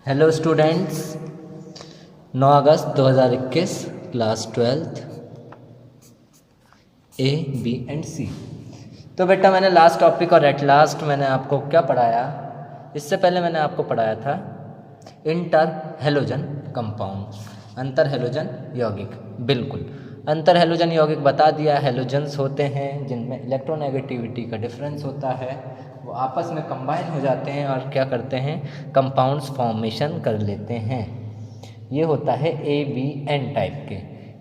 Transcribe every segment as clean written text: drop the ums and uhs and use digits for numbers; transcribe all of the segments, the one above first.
Hello students, 9 August 2021 class 12th A B and C. तो बेटा मैंने लास्ट टॉपिक और एट लास्ट मैंने आपको क्या पढ़ाया? इससे पहले मैंने आपको पढ़ाया था इंटर हेलोजन कंपाउंड, अंतर हेलोजन यौगिक। बिल्कुल, अंतर हेलोजन यौगिक बता दिया। हेलोजन्स होते हैं जिनमें इलेक्ट्रोनेगेटिविटी का डिफरेंस होता है, वो आपस में कंबाइन हो जाते हैं और क्या करते हैं, कंपाउंड्स फॉर्मेशन कर लेते हैं। ये होता है ए बी एन टाइप के।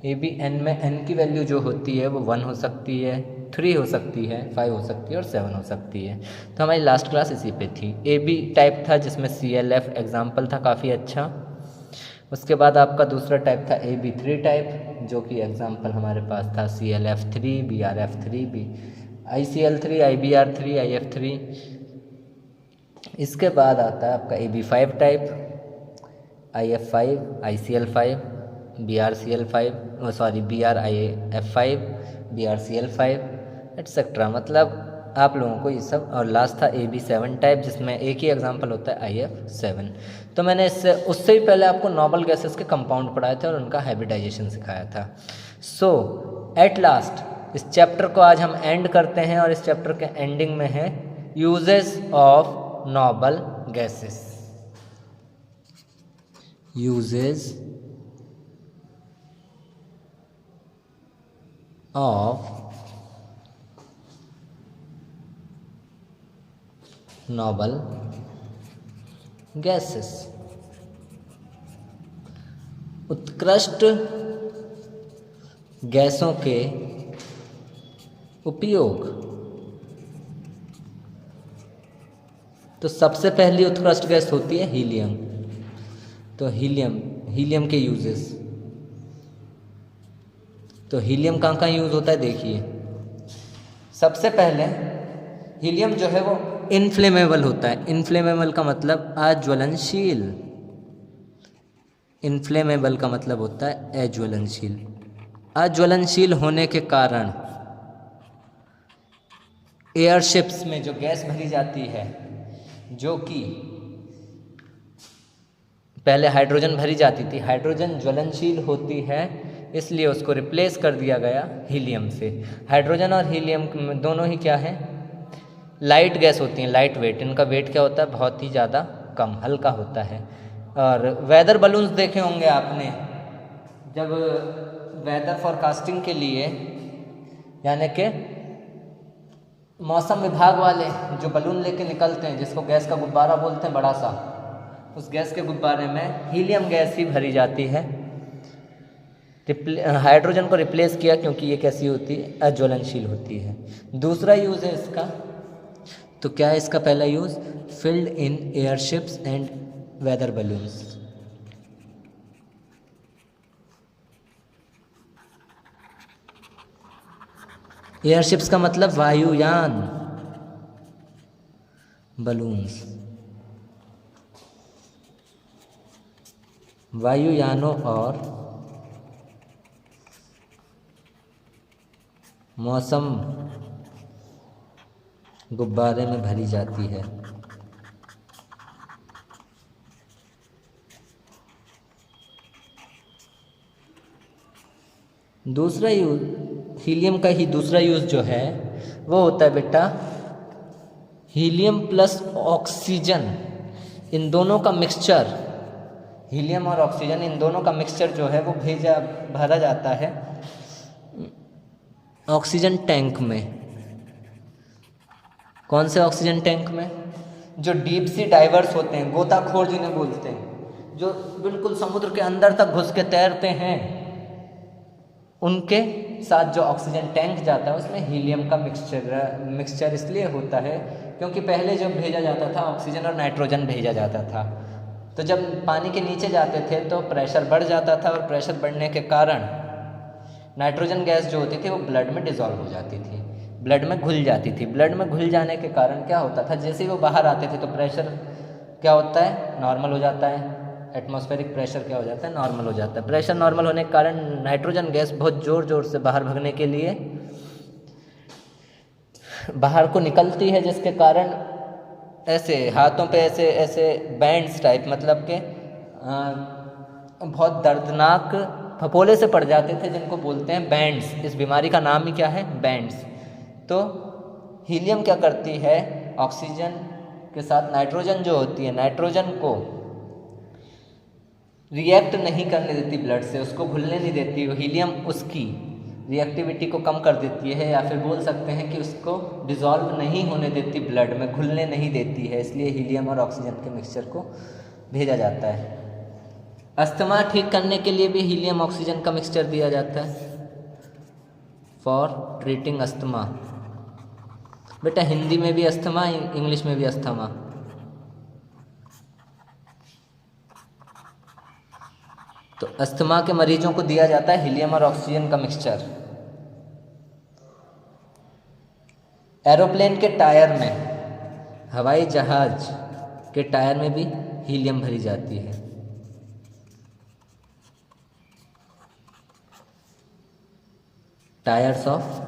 ए बी एन में एन की वैल्यू जो होती है वो 1 हो सकती है, 3 हो सकती है, 5 हो सकती है और 7 हो सकती है। तो हमारी लास्ट क्लास इसी पे थी। ए बी टाइप था जिसमें ClF एग्जाम्पल था काफ़ी अच्छा। उसके बाद आपका दूसरा टाइप था AB3 टाइप, जो कि एग्जाम्पल हमारे पास था ClF3, BrF3, ICl3, IBr3, IF3। इसके बाद आता है आपका AB5 type, IF5, ICl5, BrIF5, BrCl5 etcetera. मतलब आप लोगों को ये सब। और लास्ट था AB7 टाइप जिसमें एक ही एग्जांपल होता है IF7। तो मैंने उससे भी पहले आपको नोबल गैसेस के कंपाउंड पढ़ाए थे और उनका हाइब्रिडाइजेशन सिखाया था। सो एट लास्ट इस चैप्टर को आज हम एंड करते हैं और इस चैप्टर के एंडिंग में है uses of noble gases. Uses of noble gases. उत्कृष्ट गैसों के उपयोग। तो सबसे पहली उत्कृष्ट गैस होती है हीलियम। तो हीलियम के यूजेस। तो हीलियम कहाँ कहाँ यूज होता है देखिए। सबसे पहले हीलियम जो है वो इनफ्लेमेबल होता है। इनफ्लेमेबल का मतलब अज्वलनशील। इनफ्लेमेबल का मतलब होता है अज्वलनशील। अज्वलनशील होने के कारण एयरशिप्स में जो गैस भरी जाती है, जो कि पहले हाइड्रोजन भरी जाती थी, हाइड्रोजन ज्वलनशील होती है, इसलिए उसको रिप्लेस कर दिया गया हीलियम से। हाइड्रोजन और हीलियम दोनों ही क्या है, लाइट गैस होती हैं, लाइट वेट। इनका वेट क्या होता है, बहुत ही ज़्यादा कम, हल्का होता है। और वेदर बलून्स देखे होंगे आपने, जब वेदर फोरकास्टिंग के लिए, यानी कि मौसम विभाग वाले जो बलून लेके निकलते हैं, जिसको गैस का गुब्बारा बोलते हैं, बड़ा सा, उस गैस के गुब्बारे में हीलियम गैस ही भरी जाती है। हाइड्रोजन को रिप्लेस किया क्योंकि ये कैसी होती है, अज्वलनशील होती है। दूसरा यूज़ है इसका, तो क्या है इसका पहला use, filled in airships and weather balloons. Airships का मतलब वायुयान, बलून्स, वायुयानों और मौसम गुब्बारे में भरी जाती है। दूसरा यूज, हीलियम का ही दूसरा यूज जो है वो होता है बेटा, हीलियम प्लस ऑक्सीजन, इन दोनों का मिक्सचर, हीलियम और ऑक्सीजन इन दोनों का मिक्सचर जो है वो भरा जाता है ऑक्सीजन टैंक में। कौन से ऑक्सीजन टैंक में, जो डीप सी डाइवर्स होते हैं, गोताखोर जिन्हें बोलते हैं, जो बिल्कुल समुद्र के अंदर तक घुस के तैरते हैं, उनके साथ जो ऑक्सीजन टैंक जाता है उसमें हीलियम का मिक्सचर इसलिए होता है क्योंकि पहले जब भेजा जाता था ऑक्सीजन और नाइट्रोजन भेजा जाता था, तो जब पानी के नीचे जाते थे तो प्रेशर बढ़ जाता था, और प्रेशर बढ़ने के कारण नाइट्रोजन गैस जो होती थी वो ब्लड में डिसॉल्व हो जाती थी, ब्लड में घुल जाती थी। ब्लड में घुल जाने के कारण क्या होता था, जैसे ही वो बाहर आते थे तो प्रेशर क्या होता है, नॉर्मल हो जाता है। एटमॉस्फेरिक प्रेशर क्या हो जाता है, नॉर्मल हो जाता है। प्रेशर नॉर्मल होने के कारण नाइट्रोजन गैस बहुत ज़ोर ज़ोर से बाहर भगने के लिए बाहर को निकलती है, जिसके कारण ऐसे हाथों पे ऐसे ऐसे बैंड्स टाइप, मतलब के बहुत दर्दनाक फपोले से पड़ जाते थे जिनको बोलते हैं बैंड्स। इस बीमारी का नाम ही क्या है? बैंड्स। तो हीलियम क्या करती है? ऑक्सीजन के साथ नाइट्रोजन जो होती है, नाइट्रोजन को रिएक्ट नहीं करने देती ब्लड से, उसको घुलने नहीं देती। हीलियम उसकी रिएक्टिविटी को कम कर देती है, या फिर बोल सकते हैं कि उसको डिज़ोल्व नहीं होने देती, ब्लड में घुलने नहीं देती है। इसलिए हीलियम और ऑक्सीजन के मिक्सचर को भेजा जाता है। अस्थमा ठीक करने के लिए भी हीलियम ऑक्सीजन का मिक्सचर दिया जाता है, फॉर ट्रीटिंग अस्थमा। बेटा हिंदी में भी अस्थमा, इंग्लिश में भी अस्थमा। तो अस्थमा के मरीजों को दिया जाता है हीलियम और ऑक्सीजन का मिक्सचर। एरोप्लेन के टायर में, हवाई जहाज के टायर में भी हीलियम भरी जाती है। Tyres of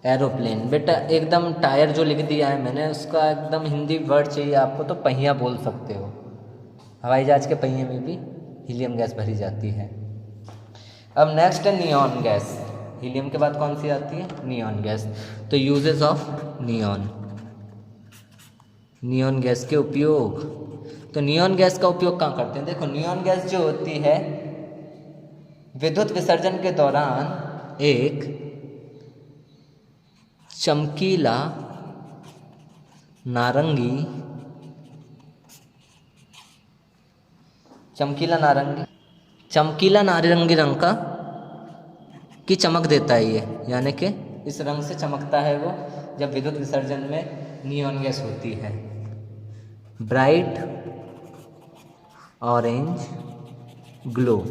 aeroplane. बेटा एकदम टायर जो लिख दिया है मैंने, उसका एकदम हिंदी वर्ड चाहिए आपको तो पहिया बोल सकते हो। हवाई जहाज के पहिए में भी हीलियम गैस भरी जाती है। अब नेक्स्ट है नियॉन गैस। हीलियम के बाद कौन सी आती है? Neon gas. तो uses of neon, neon gas के उपयोग। तो नियॉन गैस का उपयोग कहाँ करते हैं? देखो नियॉन गैस जो होती है, विद्युत विसर्जन के दौरान एक चमकीला नारंगी रंग का की चमक देता है ये, यानी कि इस रंग से चमकता है वो जब विद्युत विसर्जन में नियॉन गैस होती है। ब्राइट ऑरेंज ग्लो,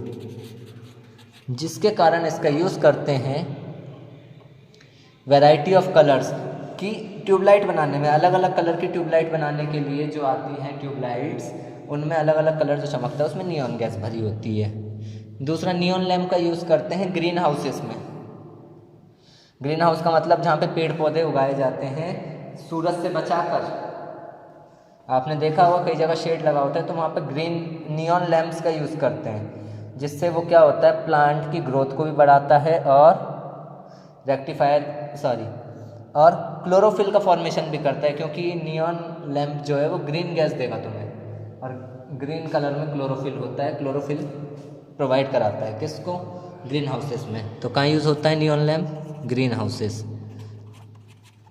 जिसके कारण इसका यूज़ करते हैं वैरायटी ऑफ कलर्स की ट्यूबलाइट बनाने में। अलग अलग कलर की ट्यूबलाइट बनाने के लिए जो आती हैं ट्यूबलाइट्स, उनमें अलग अलग कलर जो चमकता है उसमें नियॉन गैस भरी होती है। दूसरा, नियॉन लैम्प का यूज़ करते हैं ग्रीन हाउसेस में। ग्रीन हाउस का मतलब जहाँ पे पेड़ पौधे उगाए जाते हैं सूरज से बचाकर। आपने देखा होगा कई जगह शेड लगा होता है, तो वहाँ पे ग्रीन नियॉन लैम्प्स का यूज़ करते हैं, जिससे वो क्या होता है, प्लांट की ग्रोथ को भी बढ़ाता है और और क्लोरोफिल का फॉर्मेशन भी करता है, क्योंकि नियॉन लैम्प जो है वो ग्रीन गैस देगा तुम्हें, और ग्रीन कलर में क्लोरोफिल होता है, क्लोरोफिल प्रोवाइड कराता है किसको? ग्रीन हाउसेस में। तो कहाँ यूज़ होता है neon lamp? Green houses,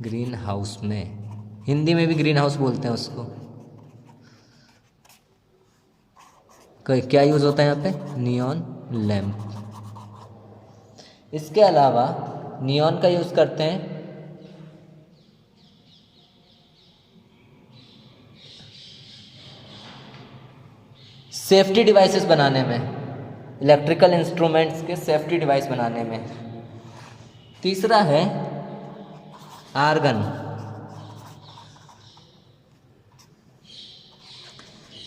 green house में। हिंदी में भी ग्रीन हाउस बोलते हैं उसको। क्या यूज़ होता है यहाँ पे? Neon lamp. इसके अलावा नियॉन का यूज़ करते हैं सेफ्टी डिवाइसेस बनाने में, इलेक्ट्रिकल इंस्ट्रूमेंट्स के सेफ्टी डिवाइस बनाने में। तीसरा है आर्गन।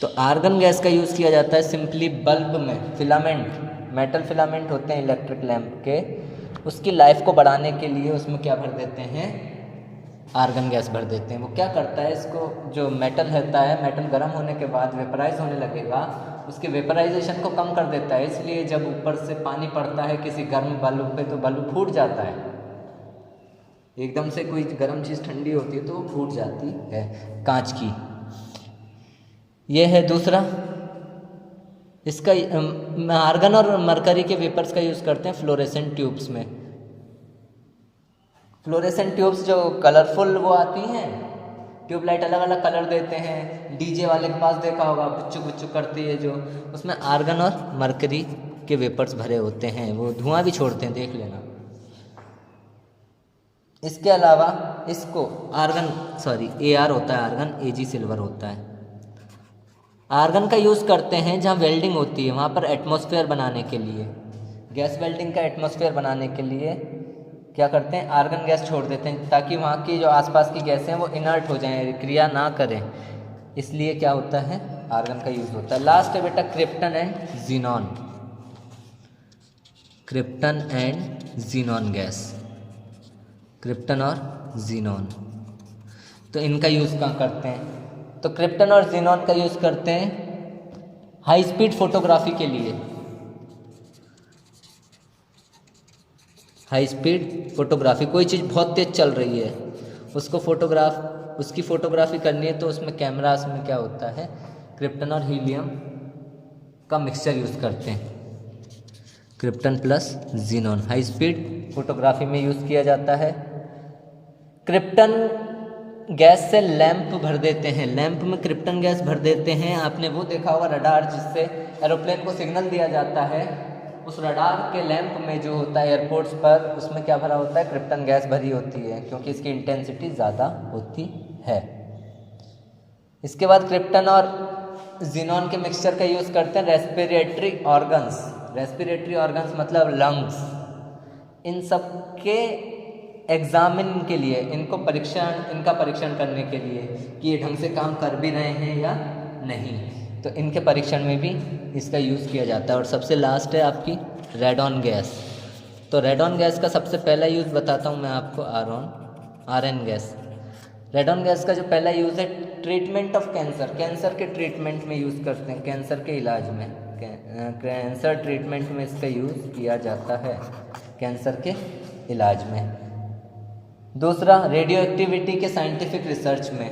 तो आर्गन गैस का यूज़ किया जाता है सिंपली बल्ब में। फिलामेंट, मेटल फिलामेंट होते हैं इलेक्ट्रिक लैंप के, उसकी लाइफ को बढ़ाने के लिए उसमें क्या भर देते हैं? आर्गन गैस भर देते हैं। वो क्या करता है, इसको जो मेटल रहता है, मेटल गर्म होने के बाद वेपराइज होने लगेगा, उसके वेपराइजेशन को कम कर देता है। इसलिए जब ऊपर से पानी पड़ता है किसी गर्म बल्ब पे तो बल्ब फूट जाता है। एकदम से कोई गर्म चीज़ ठंडी होती है तो वो फूट जाती है, कांच की। ये है दूसरा। इसका आर्गन और मरकरी के वेपर्स का यूज़ करते हैं फ्लोरेसेंट ट्यूब्स में। फ्लोरेसेंट ट्यूब्स जो कलरफुल वो आती हैं, ट्यूबलाइट अलग अलग कलर देते हैं, डीजे वाले के पास देखा होगा बुच्चुक बुच्चुक करती है जो, उसमें आर्गन और मरकरी के वेपर्स भरे होते हैं, वो धुआं भी छोड़ते हैं, देख लेना। इसके अलावा इसको AR होता है आर्गन, AG सिल्वर होता है। आर्गन का यूज़ करते हैं जहाँ वेल्डिंग होती है, वहाँ पर एटमॉस्फेयर बनाने के लिए, गैस वेल्डिंग का एटमॉस्फेयर बनाने के लिए क्या करते हैं, आर्गन गैस छोड़ देते हैं, ताकि वहाँ की जो आसपास की गैसें हैं वो इनर्ट हो जाएं, क्रिया ना करें। इसलिए क्या होता है, आर्गन का यूज़ होता है। लास्ट है बेटा krypton and xenon. Krypton and xenon gas, krypton और जीनॉन। तो इनका यूज़ कहाँ करते हैं? तो क्रिप्टन और जीनॉन का यूज़ करते हैं हाई स्पीड फोटोग्राफी के लिए। हाई स्पीड फोटोग्राफी, कोई चीज़ बहुत तेज़ चल रही है, उसकी फ़ोटोग्राफी करनी है, तो उसमें कैमरास में क्या होता है, क्रिप्टन और हीलियम का मिक्सचर यूज़ करते हैं। Krypton plus xenon high speed photography में यूज़ किया जाता है। क्रिप्टन गैस से लैंप भर देते हैं, लैंप में क्रिप्टन गैस भर देते हैं। आपने वो देखा होगा रडार, जिससे एरोप्लेन को सिग्नल दिया जाता है, उस रडार के लैंप में जो होता है एयरपोर्ट्स पर, उसमें क्या भरा होता है, क्रिप्टन गैस भरी होती है, क्योंकि इसकी इंटेंसिटी ज़्यादा होती है। इसके बाद क्रिप्टन और जीनॉन के मिक्सचर का यूज़ करते हैं रेस्पिरेटरी ऑर्गन्स। रेस्पिरेटरी ऑर्गन्स मतलब लंग्स, इन सब के एग्जामिन के लिए, इनका परीक्षण करने के लिए कि ये ढंग से काम कर भी रहे हैं या नहीं, तो इनके परीक्षण में भी इसका यूज़ किया जाता है। और सबसे लास्ट है आपकी रेडॉन गैस। तो रेडॉन गैस का सबसे पहला यूज़ बताता हूँ मैं आपको, आरएन गैस। रेडॉन गैस का जो पहला यूज़ है ट्रीटमेंट ऑफ कैंसर, कैंसर के ट्रीटमेंट में यूज़ करते हैं, कैंसर के इलाज में, कैंसर ट्रीटमेंट में इसका यूज़ किया जाता है, कैंसर के इलाज में। दूसरा, रेडियो एक्टिविटी के साइंटिफिक रिसर्च में,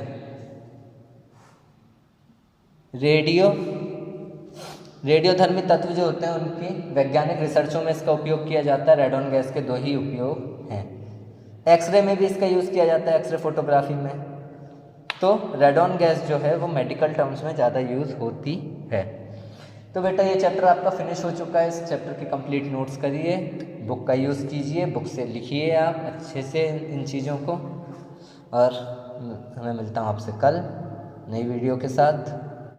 रेडियोधर्मी तत्व जो होते हैं उनकी वैज्ञानिक रिसर्चों में इसका उपयोग किया जाता है। रेडॉन गैस के दो ही उपयोग हैं। एक्सरे में भी इसका यूज़ किया जाता है, एक्सरे फोटोग्राफी में। तो रेडॉन गैस जो है वो मेडिकल टर्म्स में ज़्यादा यूज़ होती है। तो बेटा ये चैप्टर आपका फिनिश हो चुका है। इस चैप्टर के कंप्लीट नोट्स करिए, बुक का यूज़ कीजिए, बुक से लिखिए आप अच्छे से इन चीज़ों को। और मैं मिलता हूँ आपसे कल नई वीडियो के साथ।